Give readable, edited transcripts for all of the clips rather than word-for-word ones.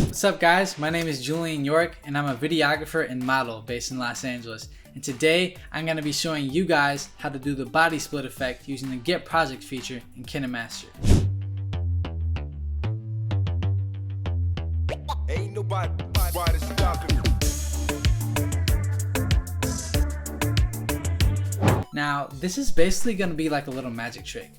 What's up guys, my name is Julien York and I'm a videographer and model based in Los Angeles. And today I'm going to be showing you guys how to do the body split effect using the Get Project feature in KineMaster. Ain't nobody stopping you. Now this is basically going to be like a little magic trick.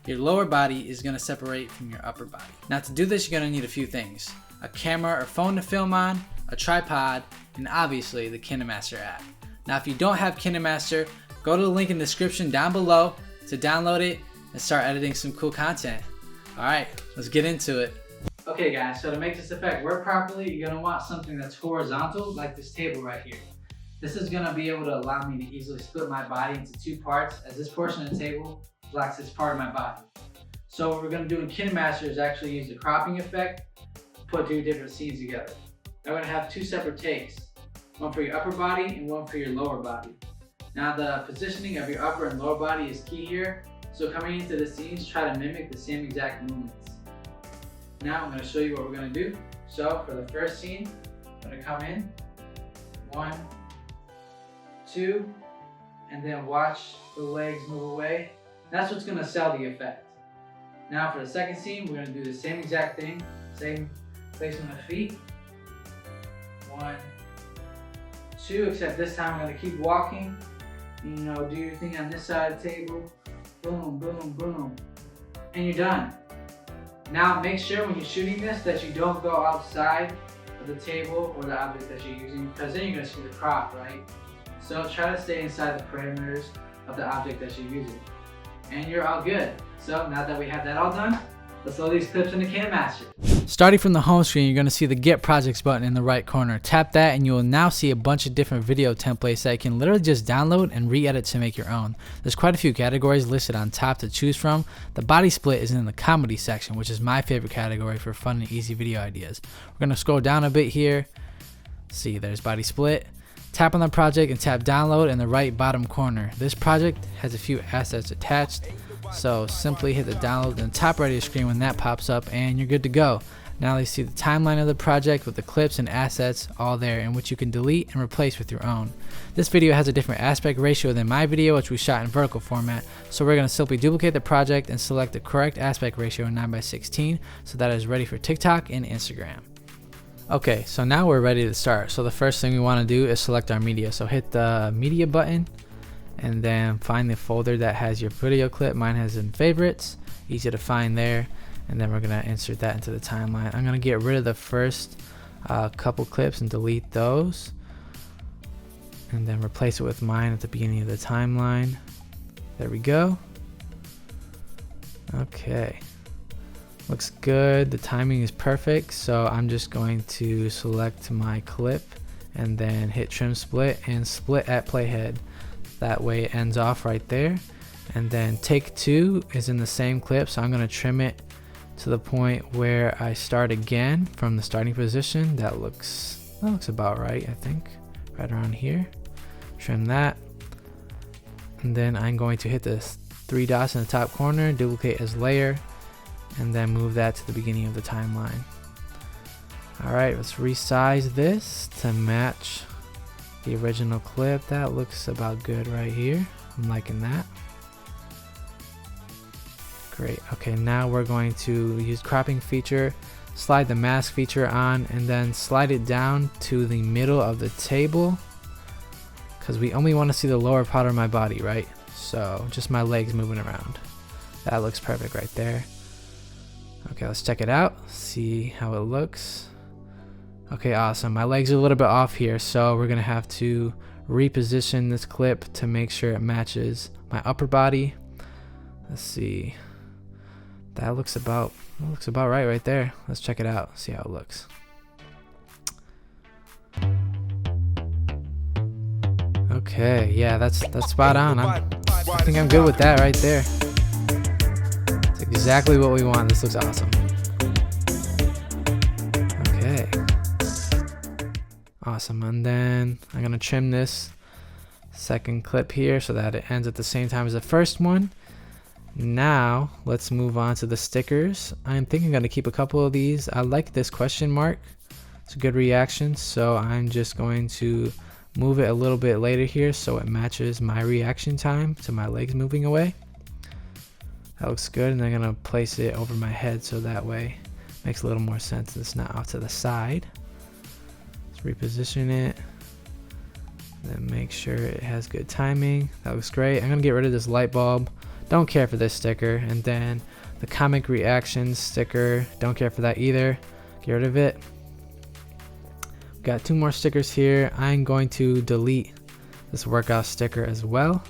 Your lower body is going to separate from your upper body. Now to do this you're going to need a few things. A camera or phone to film on, a tripod, and obviously the KineMaster app. Now if you don't have KineMaster, go to the link in the description down below to download it and start editing some cool content. Alright, let's get into it. Okay guys, so to make this effect work properly, you're going to want something that's horizontal like this table right here. This is going to be able to allow me to easily split my body into two parts, as this portion of the table blocks this part of my body. So what we're going to do in KineMaster is actually use the cropping effect, put two different scenes together. I'm going to have two separate takes, one for your upper body and one for your lower body. Now the positioning of your upper and lower body is key here, so coming into the scenes, try to mimic the same exact movements. Now I'm going to show you what we're going to do. So for the first scene, I'm going to come in, 1, 2, and then watch the legs move away. That's what's going to sell the effect. Now for the second scene, we're going to do the same exact thing, same placement of feet. 1, 2, except this time I'm going to keep walking. You know, do your thing on this side of the table. Boom, boom, boom. And you're done. Now make sure when you're shooting this that you don't go outside of the table or the object that you're using, because then you're going to see the crop, right? So try to stay inside the parameters of the object that you're using. And you're all good. So now that we have that all done, let's load these clips into KineMaster. Starting from the home screen, you're going to see the Get Projects button in the right corner. Tap that and you will now see a bunch of different video templates that you can literally just download and re-edit to make your own. There's quite a few categories listed on top to choose from. The body split is in the comedy section, which is my favorite category for fun and easy video ideas. We're going to scroll down a bit here. See, there's body split. Tap on the project and tap download in the right bottom corner. This project has a few assets attached, so simply hit the download in the top right of your screen when that pops up and you're good to go. Now you see the timeline of the project with the clips and assets all there, in which you can delete and replace with your own. This video has a different aspect ratio than my video, which we shot in vertical format, so we're going to simply duplicate the project and select the correct aspect ratio in 9:16 so that it is ready for TikTok and Instagram. Okay, so now we're ready to start. So the first thing we want to do is select our media. So hit the media button and then find the folder that has your video clip. Mine has in favorites, easy to find there. And then we're going to insert that into the timeline. I'm going to get rid of the first couple clips and delete those. And then replace it with mine at the beginning of the timeline. There we go. Okay. Looks good. The timing is perfect. So I'm just going to select my clip and then hit trim split and split at playhead. That way it ends off right there. And then take 2 is in the same clip. So I'm going to trim it to the point where I start again from the starting position. That looks about right, I think. Right around here. Trim that. And then I'm going to hit the 3 dots in the top corner, duplicate as layer, and then move that to the beginning of the timeline. Alright, let's resize this to match the original clip. That looks about good right here. I'm liking that. Great. Okay, now we're going to use cropping feature, slide the mask feature on, and then slide it down to the middle of the table, because we only want to see the lower part of my body, right? So just my legs moving around. That looks perfect right there. Okay, let's check it out, see how it looks. Okay, awesome. My legs are a little bit off here, so we're gonna have to reposition this clip to make sure it matches my upper body. Let's see. That looks about right there. Let's check it out, see how it looks. Okay, yeah, that's spot on. I think I'm good with that right there. It's exactly what we want. This looks awesome. Okay. Awesome, and then I'm gonna trim this second clip here so that it ends at the same time as the first one. Now let's move on to the stickers. I'm thinking I'm gonna keep a couple of these. I like this question mark. It's a good reaction, so I'm just going to move it a little bit later here so it matches my reaction time to my legs moving away. That looks good, and I'm gonna place it over my head so that way it makes a little more sense. It's not off to the side. Let's reposition it. Then make sure it has good timing. That looks great. I'm gonna get rid of this light bulb. Don't care for this sticker. And then the comic reactions sticker, don't care for that either. Get rid of it. Got 2 more stickers here. I'm going to delete this workout sticker as well.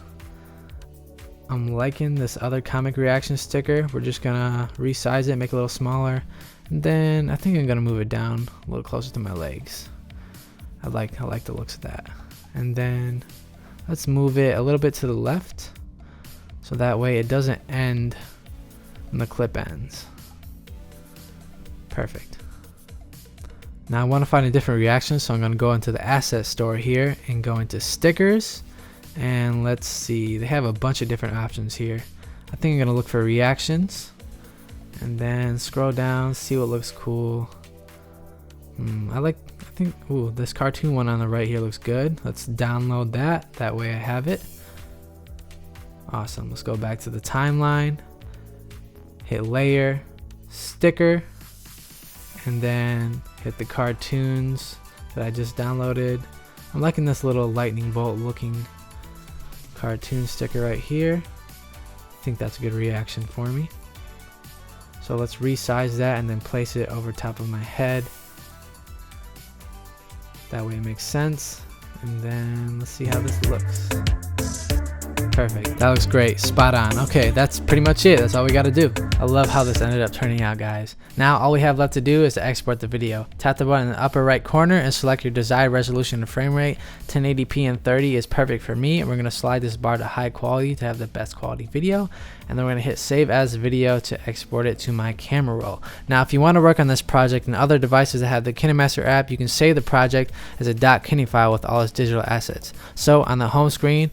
I'm liking this other comic reaction sticker. We're just gonna resize it, make it a little smaller, and then I think I'm gonna move it down a little closer to my legs. I like the looks of that. And then let's move it a little bit to the left, so that way it doesn't end when the clip ends. Perfect. Now I want to find a different reaction, so I'm going to go into the asset store here and go into stickers, and let's see, they have a bunch of different options here. I think I'm going to look for reactions and then scroll down, see what looks cool. I think this cartoon one on the right here looks good. Let's download that way I have it. Awesome. Let's go back to the timeline, hit layer, sticker, and then hit the cartoons that I just downloaded. I'm liking this little lightning bolt looking cartoon sticker right here. I think that's a good reaction for me. So let's resize that and then place it over top of my head. That way it makes sense. And then let's see how this looks. Perfect. That looks great. Spot on. Okay, that's pretty much it. That's all we got to do. I love how this ended up turning out, guys. Now all we have left to do is to export the video. Tap the button in the upper right corner and select your desired resolution and frame rate. 1080p and 30 is perfect for me. And we're going to slide this bar to high quality to have the best quality video. And then we're going to hit save as video to export it to my camera roll. Now if you want to work on this project and other devices that have the KineMaster app, you can save the project as a .kine file with all its digital assets. So on the home screen,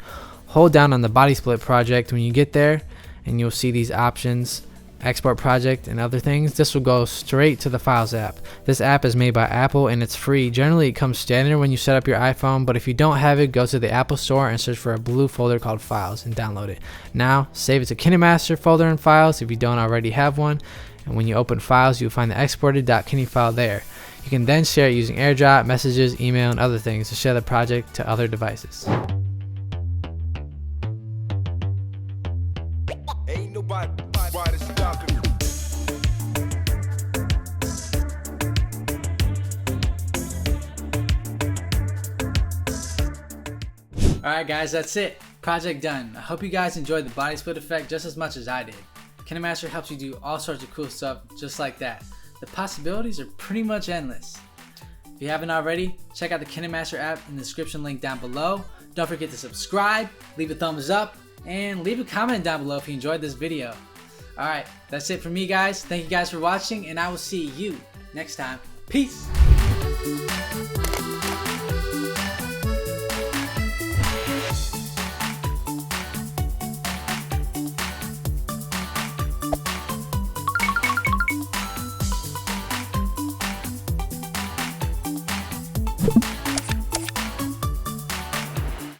hold down on the body split project when you get there, and you'll see these options, export project and other things. This will go straight to the Files app. This app is made by Apple and it's free. Generally it comes standard when you set up your iPhone, but if you don't have it, go to the Apple store and search for a blue folder called Files and download it. Now save it to KineMaster folder in Files if you don't already have one, and when you open Files you'll find the exported .kine file there. You can then share it using AirDrop, messages, email, and other things to share the project to other devices. Ain't nobody stopping me. Alright guys, that's it. Project done. I hope you guys enjoyed the body split effect just as much as I did. KineMaster helps you do all sorts of cool stuff just like that. The possibilities are pretty much endless. If you haven't already, check out the KineMaster app in the description link down below. Don't forget to subscribe, leave a thumbs up, and leave a comment down below if you enjoyed this video. Alright, that's it for me guys. Thank you guys for watching, and I will see you next time. Peace!